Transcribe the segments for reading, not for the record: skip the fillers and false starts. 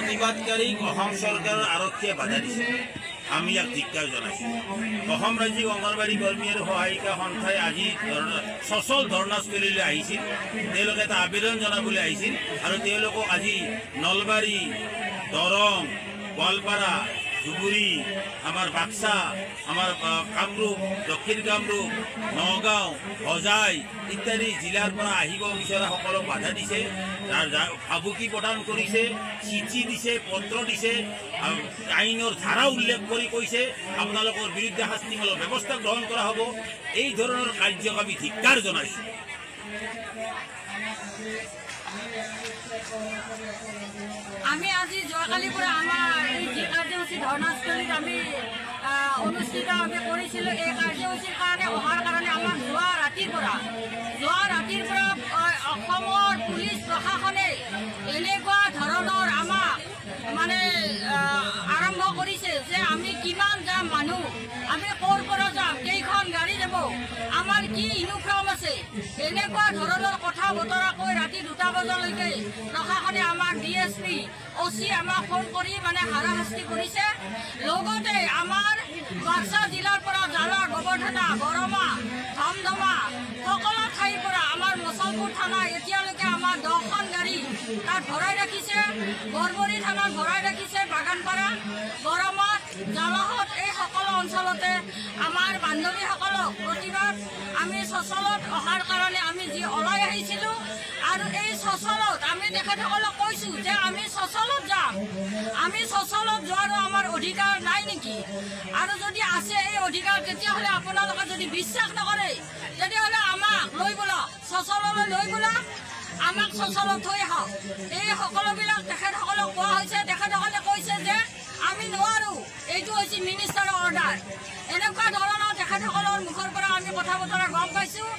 প্ৰতিবাদকাৰীক অসম চৰকাৰৰ আৰক্ষীয়ে বাধা দিছে। আমি ইয়াক ধিক্কাৰ জনাইছোঁ। অসম ৰাজ্যিক অংগনবাড়ী কৰ্মী আৰু সহায়িকা সন্থাই আজি সচল ধৰ্ণাস্থলীলৈ আহিছিল। তেওঁলোকে এটা আবেদন জনাবলৈ আহিছিল আৰু তেওঁলোকক আজি নলবাৰী, দৰং, গোৱালপাৰা, ধুবুৰী, আমাৰ বাক্সা, আমাৰ কামৰূপ, দক্ষিণ কামৰূপ, নগাঁও, হোজাই ইত্যাদি জিলাৰ পৰা আহিব বিচৰাসকলক বাধা দিছে, ভাবুকি প্ৰদান কৰিছে, চিঠি দিছে, পত্ৰ দিছে, আইনৰ ধাৰা উল্লেখ কৰি কৈছে আপোনালোকৰ বিৰুদ্ধে শাস্তিমূলক ব্যৱস্থা গ্ৰহণ কৰা হ'ব। এই ধৰণৰ কাৰ্যক আমি ধিক্কাৰ জনাইছোঁ। আমি আজি যোৱাকালিৰ পৰা আমাৰ এই যি কাৰ্যসূচী ধৰ্ণাস্থলীত আমি অনুষ্ঠিত কৰিছিলোঁ। এই কাৰ্যসূচীৰ কাৰণে অহাৰ কাৰণে আমাক যোৱা ৰাতিৰ পৰা অসমৰ পুলিচ প্ৰশাসনে এনেকুৱা ধৰণৰ আমাক মানে আৰম্ভ কৰিছে যে আমি কিমান যাম মানুহ, আমি ক'ৰ পৰা যাম, কেইখন গাড়ী যাব, আমাৰ কি ইউনিফৰ্ম আছে, এনেকুৱা ধৰণৰ কথা বতৰা কৈ ৰাতি 2টা বজালৈকে প্ৰশাসনে আমাক DSP, OC আমাক ফোন কৰি মানে হাৰাশাস্তি কৰিছে। লগতে আমাৰ বাক্সা জিলাৰ পৰা জালা, গোবৰধনা, বৰমা, ধমধমা সকলো ঠাইৰ পৰা আমাৰ মুছলপুৰ থানা এতিয়ালৈকে আমাৰ 10খন গাড়ী তাত ভৰাই ৰাখিছে, বৰবৰী থানাত ভৰাই ৰাখিছে, বাগানপাৰা, বৰমাত, জালাহত এই সকলো অঞ্চলতে আমাৰ বান্ধৱীসকলক প্ৰতিবাদ আমি সচলত অহাৰ কাৰণে আমি যি ওলাই আহিছিলোঁ আৰু এই সচলত আমি তেখেতসকলক কৈছোঁ যে আমি সচলত যাম। আমি সচলত যোৱাৰো আমাৰ অধিকাৰ নাই নেকি? আৰু যদি আছে এই অধিকাৰ, তেতিয়াহ'লে আপোনালোকে যদি বিশ্বাস নকৰে তেতিয়াহ'লে আমাক লৈ ব'লক, সচললৈ লৈ ব'লক, আমাক সচলত থৈ আহক। এই সকলোবিলাক তেখেতসকলক কোৱা হৈছে। তেখেতসকলে কৈছে যে আমি নোৱাৰোঁ, এইটো হৈছে মিনিষ্টাৰৰ অৰ্ডাৰ। এনেকুৱা ধৰণৰ তেখেতসকলৰ মুখৰ পৰা আমি কথা বতৰা গম পাইছোঁ।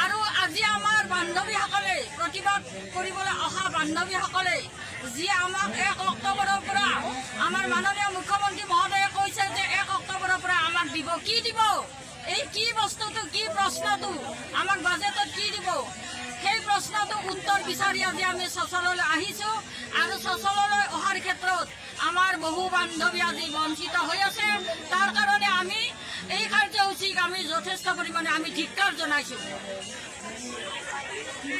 আৰু আজি আমাৰ বান্ধৱীসকলে প্ৰতিবাদ কৰিবলৈ অহা বান্ধৱীসকলে যি আমাক 1 অক্টোবৰৰ পৰা আমাৰ মাননীয় মুখ্যমন্ত্ৰী মহোদয়ে কৈছে যে 1 অক্টোবৰৰ পৰা আমাক দিব, কি দিব, এই কি বস্তুটো, কি প্ৰশ্নটো আমাক বাজেটত কি দিব, সেই প্ৰশ্নটো উত্তৰ বিচাৰি আজি আমি সচললৈ আহিছোঁ। আৰু সচললৈ অহাৰ ক্ষেত্ৰত আমাৰ বহু বান্ধৱী আজি বঞ্চিত হৈ আছে। তাৰ কাৰণে আমি এই কাৰ্যসূচীক আমি যথেষ্ট পৰিমাণে আমি ধিক্কাৰ জনাইছোঁ।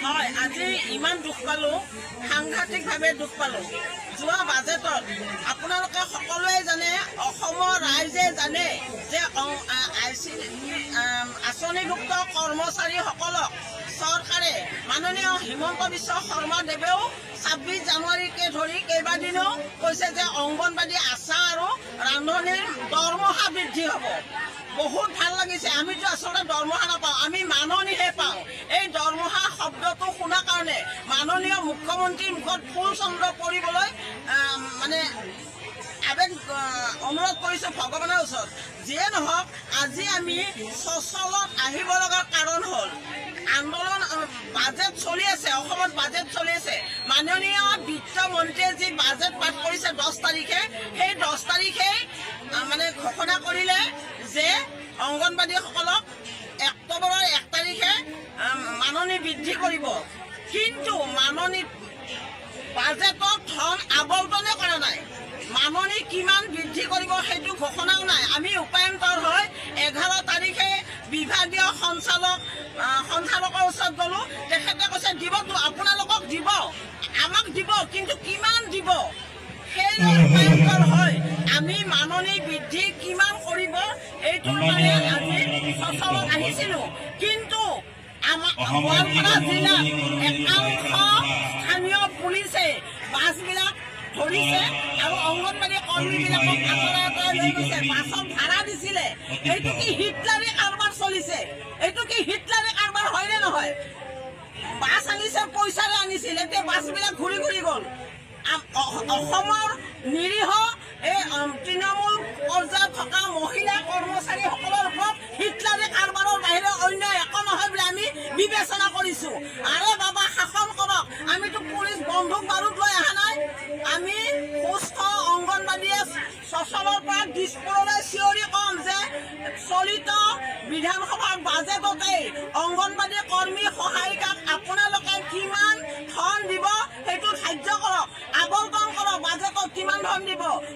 হয়, আজি ইমান দুখ পালোঁ, সাংঘাতিকভাৱে দুখ পালোঁ। যোৱা বাজেটত আপোনালোকে সকলোৱে জানে, অসমৰ ৰাইজে জানে যে আঁচনিভুক্ত কৰ্মচাৰীসকলক চৰকাৰে মাননীয় হিমন্ত বিশ্ব শৰ্মাদেৱেও 26 জানুৱাৰীকে ধৰি কেইবাদিনো কৈছে যে অংগনবাড়ী, আশা আৰু ৰান্ধনীৰ দৰমহা বৃদ্ধি হ'ব। বহুত ভাল লাগিছে। আমিতো আচলতে দৰমহা নাপাওঁ, আমি মাননিহে পাওঁ। এই দৰমহা শব্দটো শুনাৰ কাৰণে মাননীয় মুখ্যমন্ত্ৰীৰ মুখত ফুল চন্দ্ৰ পৰিবলৈ মানে অনুৰোধ কৰিছোঁ ভগৱানৰ ওচৰত। যিয়ে নহওক, আজি আমি সচলত আহিব লগাৰ কাৰণ হ'ল আন্দোলন, বাজেট চলি আছে, অসমত বাজেট চলি আছে। মাননীয় বিত্তমন্ত্ৰীয়ে যি বাজেট পাঠ কৰিছে 10 তাৰিখে, সেই 10 তাৰিখে মানে ঘোষণা কৰিলে যে অংগনবাড়ীসকলক অক্টোবৰৰ 1 তাৰিখে মাননি বৃদ্ধি কৰিব। কিন্তু মাননি বাজেটত ধন আবণ্টনে কৰা নাই। মাননি কিমান বৃদ্ধি কৰিব সেইটো ঘোষণাও নাই। আমি উপায়ন্তৰ হৈ 11 তাৰিখে বিভাগীয় সঞ্চালকৰ ওচৰত গ'লোঁ। তেখেতে কৈছে দিবতো, আপোনালোকক দিব, আমাক দিব, কিন্তু কিমান দিব সেই উপায়ন্তৰ হৈ আমি মাননি বৃদ্ধি কিমান কৰিব এইটোৰ কাৰণে আজি সচলত আহিছিলোঁ। কিন্তু গোৱালপাৰা জিলাত একাংশ স্থানীয় পুলিচে বাছবিলাক ধৰিছে আৰু অংগনবাড়ী কৰ্মীবিলাকক আঁতৰাই লৈ গৈছে। বাছত ভাড়া দিছিলে। এইটো কি হিটলাৰী কাৰবাৰ চলিছে? এইটো কি হিটলাৰী কাৰবাৰ হয়নে নহয়? বাছ আনিছে, পইচাৰে আনিছিল, এতিয়া বাছবিলাক ঘূৰি ঘূৰি গ'ল। অসমৰ নিৰীহ এই তৃণমূল পৰ্যায়ত থকা মহিলা কৰ্মচাৰীসকলৰ ওপৰত হিটলাৰী কাৰবাৰৰ বাহিৰে অন্য একো নহয় বুলি আমি বিবেচনা কৰিছোঁ। আৰে বাবা, শাসন কৰক। আমিতো পুলিচ বন্দুক বাৰুদ লৈ অহা নাই। আমি সুস্থ অংগনবাড়ীয়ে সচলৰ পৰা দিছপুৰলৈ চিঞৰি কম যে চলিত বিধানসভাৰ বাজেটতেই অংগনবাড়ী কৰ্মী সহায়িকাক আপোনালোকে কিমান ধন দিব সেইটো ধাৰ্য কৰক, আবণ্টন কৰক। বাজেট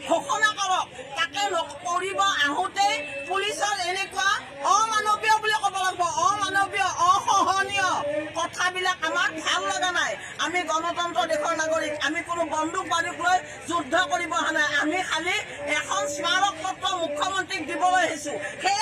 ঘোষণা কৰক তাকে কৰিব আহোঁতেই পুলিচৰ এনেকুৱা অমানৱীয় বুলি ক'ব লাগিব অমানৱীয় অসহনীয় কথাবিলাক আমাৰ ভাল লগা নাই আমি গণতন্ত্ৰ দেশৰ নাগৰিক আমি কোনো বন্দুক বাৰুক লৈ যুদ্ধ কৰিব অহা নাই আমি খালি এখন স্মাৰক পত্ৰ মুখ্যমন্ত্ৰীক দিবলৈ আহিছোঁ সেই